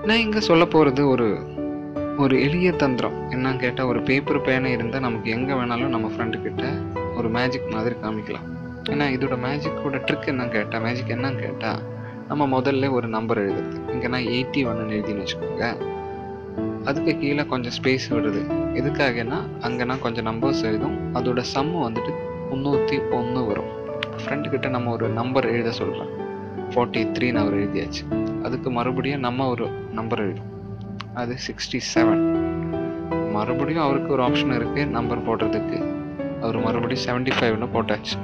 நான் இங்கே சொல்ல போகிறது ஒரு எளிய தந்திரம். என்னன்னு கேட்டால், ஒரு பேப்பர் பேனை இருந்தால் நமக்கு எங்கே வேணாலும் நம்ம ஃப்ரெண்டுக்கிட்ட ஒரு மேஜிக் மாதிரி காமிக்கலாம். ஏன்னா இதோட மேஜிக்கோட ட்ரிக் என்னன்னு கேட்டால் நம்ம முதல்ல ஒரு நம்பர் எழுதுறது. இங்கே நான் 81 எழுதின்னு வச்சுக்கோங்க. அதுக்கு கீழே கொஞ்சம் ஸ்பேஸ் விடுறது. எதுக்காகனா அங்கே நான் கொஞ்சம் நம்பர்ஸ் எழுதும். அதோட சம்மு வந்துட்டு 301 வரும். ஃப்ரெண்டுக்கிட்ட நம்ம ஒரு நம்பர் எழுத சொல்கிறேன். 43 அவர் எழுதியாச்சு. அதுக்கு மறுபடியும் நம்ம ஒரு நம்பர் எழுதும். அது 67. மறுபடியும் அவருக்கு ஒரு ஆப்ஷன் இருக்குது நம்பர் போடுறதுக்கு. அவர் மறுபடியும் 75ன்னு போட்டாச்சு.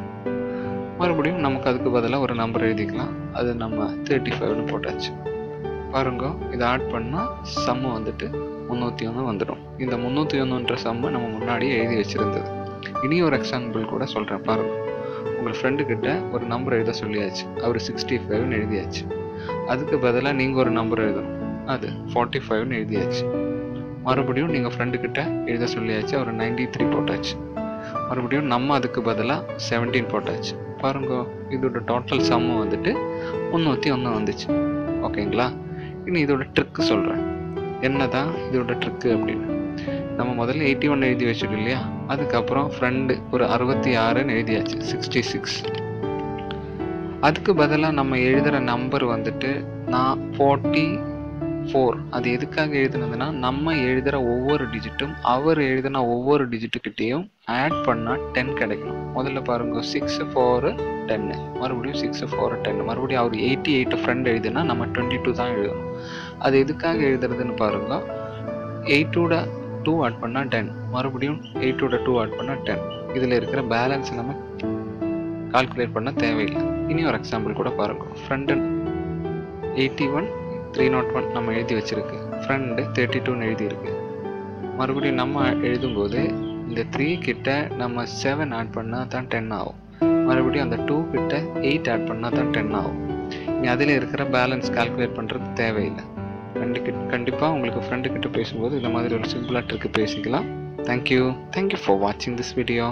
மறுபடியும் நமக்கு அதுக்கு பதிலாக ஒரு நம்பர் எழுதிக்கலாம். அது நம்ம 35ன்னு போட்டாச்சு. பாருங்க, இதை ஆட் பண்ணால் சம்மு வந்துட்டு 301 வந்துடும். இந்த 301ன்ற சம்மு நம்ம முன்னாடியே எழுதி வச்சுருந்தது. இனி ஒரு எக்ஸாம்பிள் கூட சொல்கிறேன் பாருங்க. உங்கள் ஃப்ரெண்டுக்கிட்ட ஒரு நம்பர் எழுத சொல்லியாச்சு. அவர் 65ன்னு எழுதியாச்சு. அதுக்கு பதிலாக நீங்கள் ஒரு நம்பர் எழுதணும். அது 45ன்னு எழுதியாச்சு. மறுபடியும் நீங்கள் ஃப்ரெண்டுக்கிட்ட எழுத சொல்லியாச்சு. அவர் 93 போட்டாச்சு. மறுபடியும் நம்ம அதுக்கு பதிலாக 17 போட்டாச்சு. பாருங்க, இதோட டோட்டல் சம்மு வந்துட்டு 301 வந்துச்சு. ஓகேங்களா? இனி இதோட ட்ரிக்கு சொல்கிறேன். என்னதான் இதோட ட்ரிக்கு அப்படின்னு, நம்ம முதல்ல 81 எழுதி வச்சுட்டோம் இல்லையா? அதுக்கப்புறம் ஃப்ரெண்டு ஒரு 66ன்னு எழுதியாச்சு. 66. அதுக்கு பதிலாக நம்ம எழுதுகிற நம்பர் வந்துட்டு நான் 44. அது எதுக்காக எழுதுனதுன்னா, நம்ம எழுதுகிற ஒவ்வொரு டிஜிட்டும் அவர் எழுதின ஒவ்வொரு டிஜிட்டுக்கிட்டேயும் ஆட் பண்ணால் 10 கிடைக்கும். முதல்ல பாருங்க, 6 4 10, மறுபடியும் 6 4 10, மறுபடியும் அவர் 88 ஃப்ரெண்ட் எழுதுனா நம்ம 22 தான் எழுதணும். அது எதுக்காக எழுதுறதுன்னு பாருங்க. 8ஓட 2 ஆட் பண்ணால் 10, மறுபடியும் 8ஓட 2 ஆட் பண்ணால் 10. இதில் இருக்கிற பேலன்ஸ் நம்ம கால்குலேட் பண்ண தேவையில்லை. இனி ஒரு எக்ஸாம்பிள் கூட பாருங்க. ஃப்ரெண்டு 81 301 நம்ம எழுதி வச்சிருக்கு. ஃப்ரெண்டு 32ன்னு எழுதியிருக்கு. மறுபடியும் நம்ம எழுதும்போது இந்த 3 கிட்ட நம்ம 7 ஆட் பண்ணால் தான் 10 ஆகும். மறுபடியும் அந்த 2 கிட்ட 8 ஆட் பண்ணால் தான் 10 ஆகும். நீ அதில் இருக்கிற பேலன்ஸ் கால்குலேட் பண்ணுறது தேவையில்லை. கண்டிப்பாக உங்களுக்கு ஃப்ரெண்டுக்கிட்ட பேசும்போது இந்த மாதிரி ஒரு சிம்பிளாக ட்ரிக்கு பேசிக்கலாம். தேங்க்யூ ஃபார் வாட்சிங் திஸ் வீடியோ.